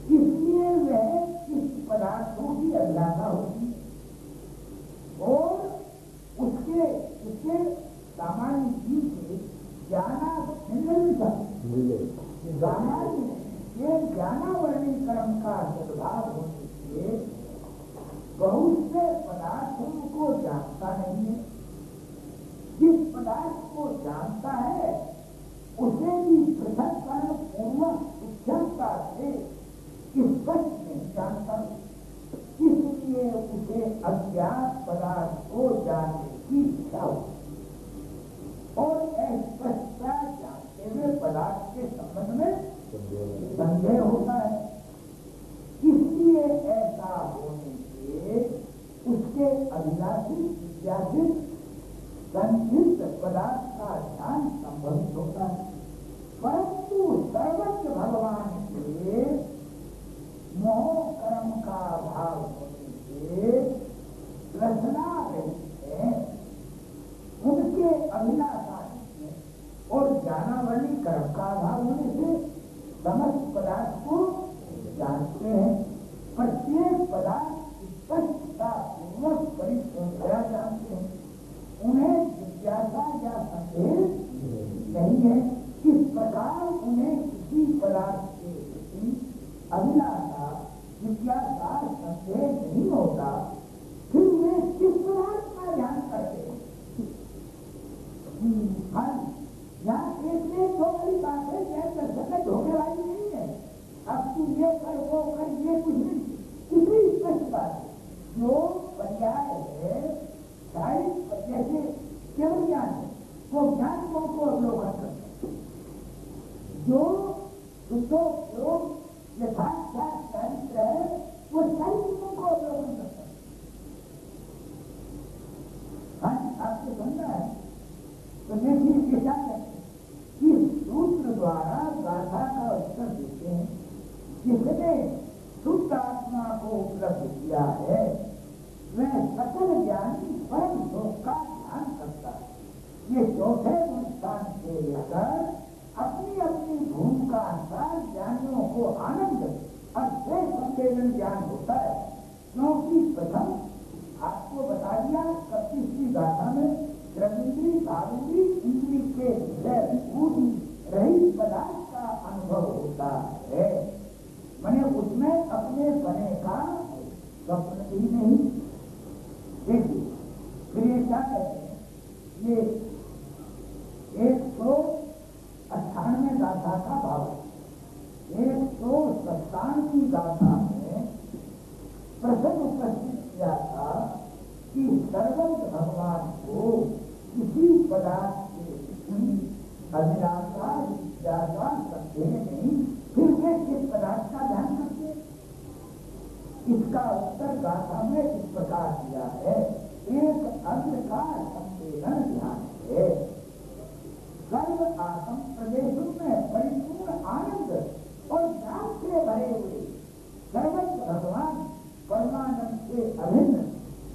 इसलिए वह इस पदार्थों की अभिलाषा होती है और उसके सामान्य जीव से ज्ञानावर्णी कर्म का सद्भाव होने से बहुत से पदार्थों को जानता नहीं है। जिस पदार्थ को जानता है उसे भी पृथक कर्म पूर्वक सूक्ष्मता से स्पष्ट नहीं जानता, इसलिए उसे अज्ञात पदार्थ को जानने की इच्छा होती और अस्पष्टता जानते हुए पदार्थ के संबंध में संदेह होता है। इसलिए ऐसा होने से उसके अभिलाषी जिज्ञासित संक्षिप्त पदार्थ का ध्यान संभवित होता है, परंतु सर्वज्ञ भगवान के मोह कर्म का भाव होने से रचना रही है, उनके अभिलाषा है और ज्ञानावली कर्म का भाव होने से समस्त पदार्थ को जानते हैं। प्रत्येक पदार्थ स्पष्टता पूर्वक परिपूर्णतया जानते हैं, उन्हें जिज्ञासा या संदेह नहीं है। इस प्रकार उन्हें किसी पदार्थ के प्रति अभिलाषा जिज्ञासा संदेह नहीं होता, फिर वे किस पदार्थ का ध्यान करते हैं। यहाँ एक दो वाली बात है, दर्शन में धोखेबाजी नहीं है। अब तू ये कर वो कर, ये कुछ नहीं, कितनी स्पष्ट बात है। जो पर्याय है जैसे केवल ज्ञान है, वो ज्ञान को अवलोकन करता है। जो शुद्धोपयोग यथार्थ चरित्र है वो चरित्र को अवलोकन करता है। हाँ, आपको समझना है तो देखिए क्या कहते हैं, इस सूत्र द्वारा गाथा का उत्तर देते हैं। जिसने शुद्ध आत्मा को उपलब्ध किया है वह सकल ज्ञानी परम सुख का ध्यान करता है। ये चौथे स्थान से लेकर अपनी अपनी भूमिका अनुसार ज्ञानियों को आनंद और स्व संवेदन ज्ञान होता है, क्योंकि प्रथम आपको बता दिया 25वीं गाथा में रविंद्री भाविंद्री इंद्री के रहित पदार्थ का अनुभव होता है, मैंने उसमें अपने बने का स्वप्न ही नहीं। देखिए फिर ये क्या कहते हैं, ये 198 गाथा का भाव, 197वीं गाथा में प्रश्न उपस्थित किया था कि सर्वज्ञ भगवान को किसी पदार्थ के अभिलाषा जिज्ञासा संदेह नहीं, फिर वे किस पदार्थ का ध्यान करते हैं। इसका उत्तर गाथा में इस प्रकार दिया है, एक अंग का संवेदन ध्यान है। सर्व आत्म प्रदेशों में परिपूर्ण आनंद और ज्ञान से भरे हुए सर्वज्ञ भगवान परमानंद से अभिन्न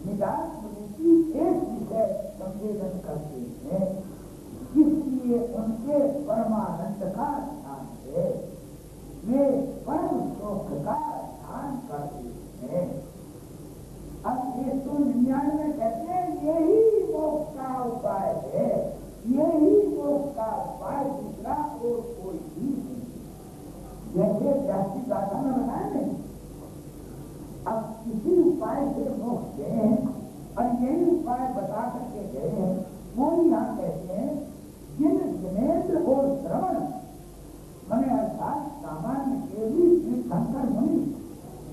निजात रूपी एक विषय संवेदन करते हैं। इसलिए इसलिए उनके परमानंद का ध्यान है, वे परम सुख का ध्यान करते हैं। अब 199 कहते हैं यही मोक्ष का उपाय है, यही मोक्ष का उपाय, दूसरा और कोई भी नहीं। जैसे व्यासी गाथा में बताया नहीं, अब किसी उपाय से मोक्ष दें और यही उपाय बता करके गए हैं। वो यहाँ कहते हैं जिन जिनेन्द्र और श्रवण मैंने अर्थात सामान्य के भी श्री शंकर मुनि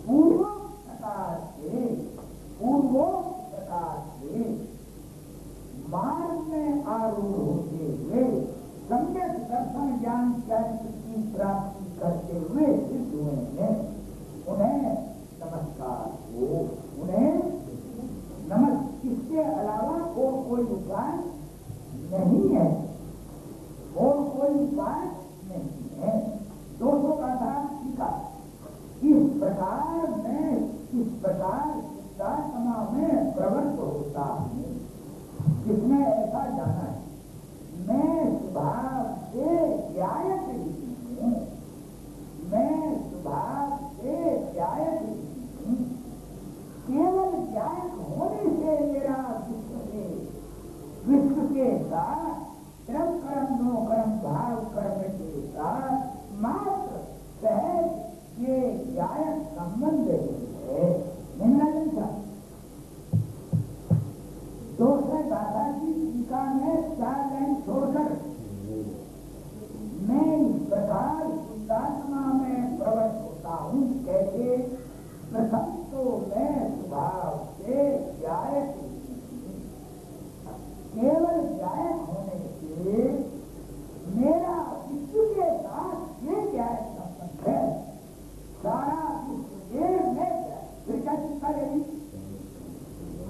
पूर्वोक्तकार से मार्ग में आरूढ़ होते हुए सम्यक दर्शन ज्ञान चरित्र की प्राप्ति करते हुए सिद्ध हुए हैं, उन्हें नमस्कार हो, उन्हें नमस्कार। इसके अलावा और कोई उपाय नहीं है, और कोई उपाय नहीं है। 200 का था टीका। इस प्रकार सिद्धात्मा में प्रवृत्त होता है। जिसने ऐसा जाना है, मैं स्वभाव से ध्यायक ही हूँ, मैं स्वभाव से ध्यायक ही हूँ, केवल ध्यायक होने से मेरा विश्व के साथ क्रम कर्म नो कर्म भाव कर्म के साथ मात्र सहज ये ध्यायक संबंध है। दूसरे दादा की टीका में 4 लाइन छोड़कर मैं इस प्रकार शुद्धात्मा में प्रवृत्त होता हूँ। कैसे? प्रथम तो मैं स्वभाव से ध्यायक, केवल ध्यायक होने से मेरा विश्व के साथ ये ध्यायक संबंध है। सारा विश्व ये मैं फिर क्या चिंता लेगी?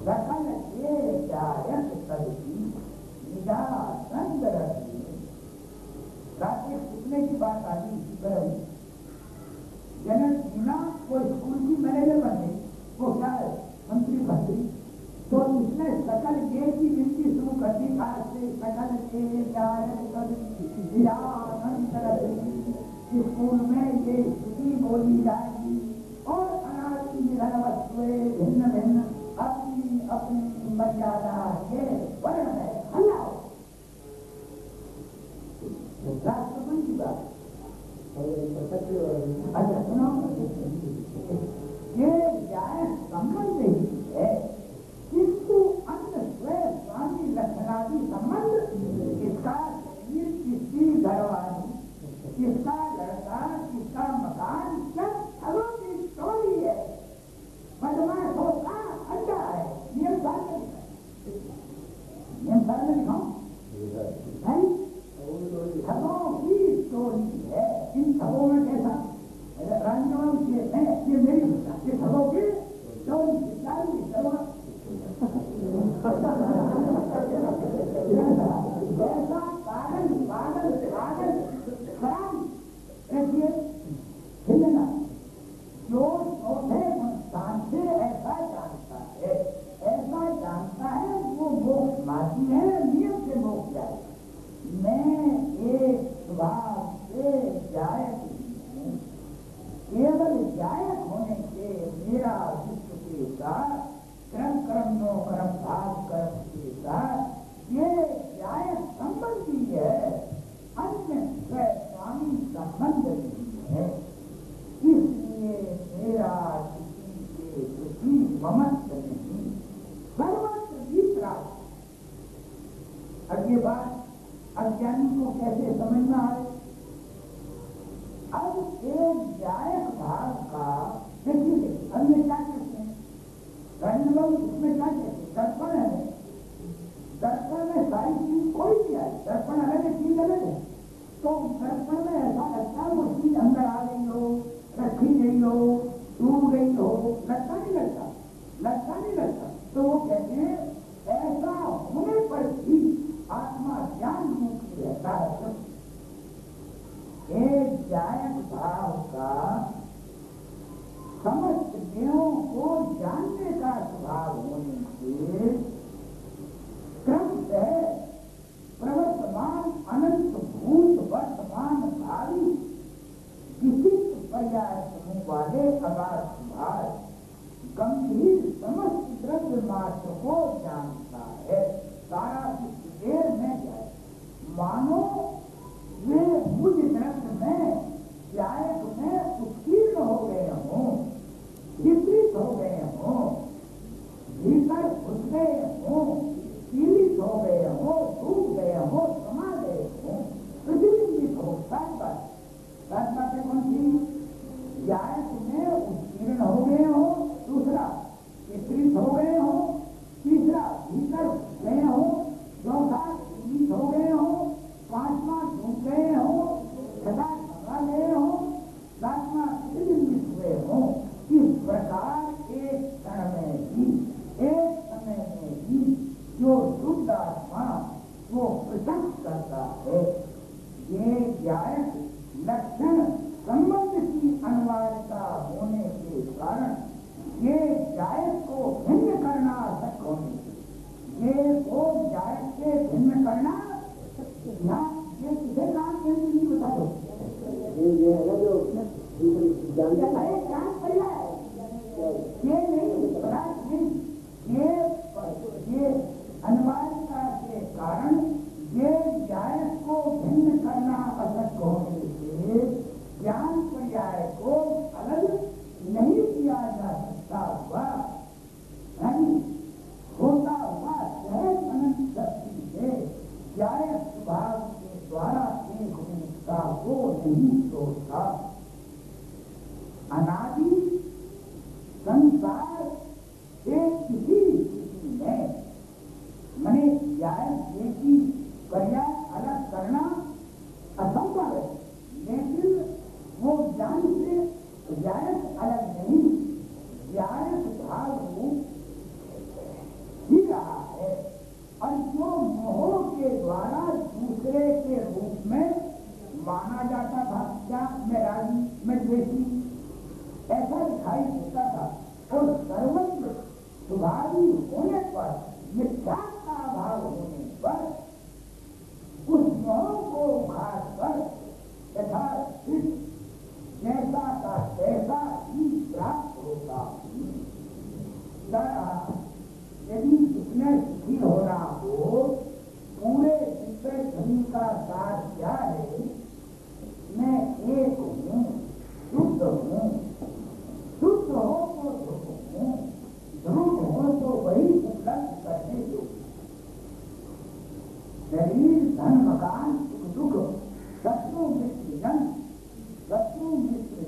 सकल ये ध्यायक सभी निजानंद रही। रात्रि सीखने की बात आ गई। जनक बिना वो स्कूल की मैनेजर बन गई, वो क्या है मंत्री बन गई, तो उसने सकल ये की गिनती शुरू कर दी। आज से सकल के स्कूल में ये स्थिति बोली जाएगी और अनादि निधन वस्तुएं भिन्न भिन्न अपनी अपनी मर्यादा के वर्ण है। अल्लाह राष्ट्रपति की बात। अच्छा सुनो, ये न्याय संबंध ही है, किंतु अन्य स्वयं स्वामी लक्षणादि संबंध इसका शरीर, किसकी घरवाली, किसका लड़का, किसका मकान, सब घरों की टोली है। बदमाश होता अड्डा है। नियम साल में दिखाऊं सबों की टोली है। इन सबों में कैसा राजनाम किए हैं, ये मेरी भाषा, ये सबों की टोली ऐसा पागल पागल पागल खराब रखिए हिलना जो चौथे स्थान से ऐसा जानता है वो मोक्ष मार्गी है, नियम से मोक्ष जाए। मैं एक स्वभाव से जायक हूँ, केवल जायक होने से मेरा विश्व के साथ क्रम कर्म नो कर्म भाव कर्म के साथ ये जायक संबंधी है, अन्य स्वामी संबंध नहीं है। इसलिए मेरा किसी के प्रति ममत्व नहीं, सर्वत्र विप्रा। अब ये बात अज्ञानी को कैसे समझना है? अब एक जायक भाव का देखिए, हम ये क्या कहते हैं, लोग इसमें क्या कहते हैं, दर्पण है। दर्पण में सारी चीज कोई भी है, दर्पण अलग है, चीज अलग है। तो दर्पण में ऐसा लगता है वो चीज अंदर आ गई हो, रखी गई हो, डूब गई हो, लगता नहीं लगता, लगता नहीं लगता। तो वो कहते हैं ऐसा होने पर भी आत्मा ज्ञान मुक्त रहता है। एक जायक भाव का समस्त गुणों को जानने का स्वभाव होने से क्रम से प्रवर्तमान अनंत व्यायक लक्षण संबंध की अनिवार्यता होने के कारण ये व्यायक को भिन्न करना आवश्यक होने से ये को व्यायक से भिन्न करना यहाँ ये किसे काम नहीं बता दो ये है ना जो अरे क्या पर्याय ये नहीं बता ये अनिवार्यता के कारण ये व्यायक को भिन्न करना आवश्यक होने से ज्ञान पर्याय को अलग नहीं किया जा सकता हुआ नहीं होता हुआ सहज अनंत शक्ति से व्यायक स्वभाव के द्वारा एक रूपता को नहीं तोड़ता। अनादि संसार के किसी स्थिति में मैंने व्यायक जैसी पर्याय अलग करना असंभव है, लेकिन वो ज्ञान से व्यायक अलग नहीं, व्यायक भाव रूप ही रहा है और जो मोह के द्वारा दूसरे के रूप में माना जाता था, क्या मैं राजी मैं द्वेषी ऐसा दिखाई देता था और सर्वत्र सुधारी होने पर मिथ्या का अभाव होने पर उस मोह को उखाड़ कर यथार्थ जैसा का तैसा ही प्राप्त होता। यदि जिसमें सुखी होना हो पूरे विश्व धनी का सार क्या है, मैं एक हूँ, शुद्ध हूँ, शुद्ध हो तो ध्रुव हूँ, ध्रुव हो तो वही उपलब्ध करने योग्य। शरीर धन मकान सुख दुख शत्रु मित्र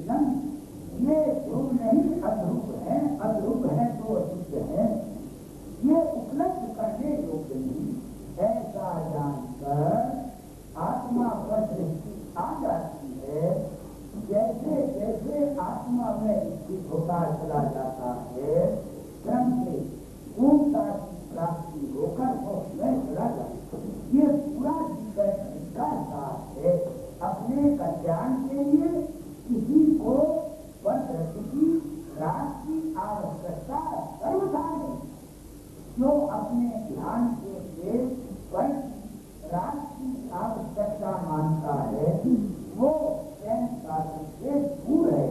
जन ये ध्रुव नहीं अध्रुव है, अध्रुव है तो अशुद्ध है, ये उपलब्ध करने योग्य नहीं। ऐसा जानकर आत्मा पर दृष्टि आ जाती है, जैसे जैसे आत्मा में स्थित होता चला जाता है क्रम से पूर्णता की प्राप्ति होकर मोक्ष में चला जाता है। ये पूरा जीवन का साथ है। अपने कल्याण के लिए किसी को वरदृष्टि की राज की आवश्यकता सर्वथा नहीं। जो अपने ध्यान के लिए राज की आवश्यकता मानता है वो जैन शासन से दूर है,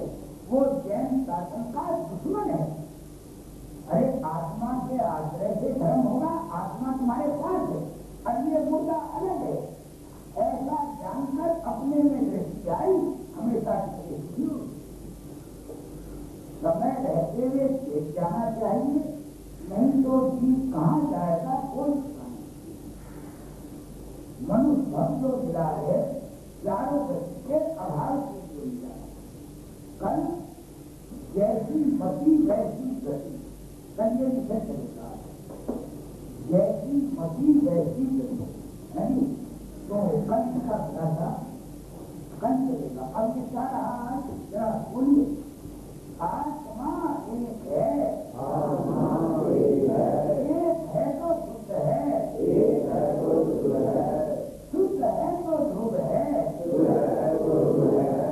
वो जैन शासन का दुश्मन है। अरे आत्मा के आश्रय से धर्म होगा, आत्मा तुम्हारे पास है और ये मुद्दा अलग है। ऐसा जानकर अपने में दृष्टि आई हमेशा समय रहते हुए देख जाना चाहिए, नहीं तो जीव कहाँ जाएगा कोई नहीं। मनुष्य भक्त जो मिला है चारों व्यक्ति के अभाव से जो मिला है। कल जैसी मती वैसी गति, कल ये विषय चलता है, जैसी मती वैसी गति नहीं तो कंठ का था कंठ चलेगा। अब ये क्या रहा जरा बोलिए, आत्मा एक है, एक है तो शुद्ध है, शुद्ध है तो ध्रुव है,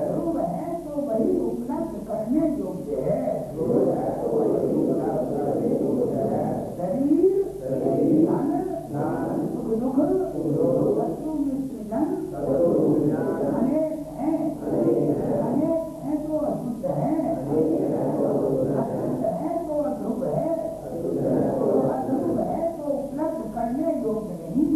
ध्रुव है तो वही उपलब्ध करने योग्य है। शरीर धन सुख दुख वस्तु मिश्रण अनेक हैं तो अशुद्ध है, अशुद्ध है तो अध्रुव है, अध्रुव है तो उपलब्ध करने योग्य नहीं।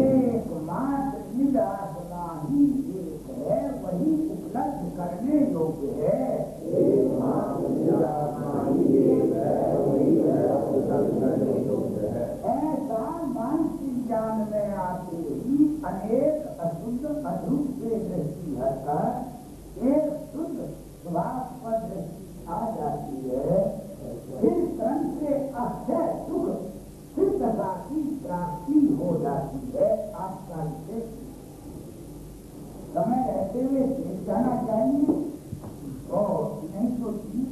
एकमात्र निज आत्मा ही एक है, वही उपलब्ध करने योग्य है। ऐसा मानसिक ज्ञान में आते ही अनेक अशुद्ध अध्रुव से दृष्टि हटकर एक शुद्ध स्वभाव पर दृष्टि आ जाती है। फिर क्रम से अक्षय सुख सिद्धता की प्राप्ति हो जाती है। आपका विषय समय रहते हुए देख जाना चाहिए और नहीं तो ठीक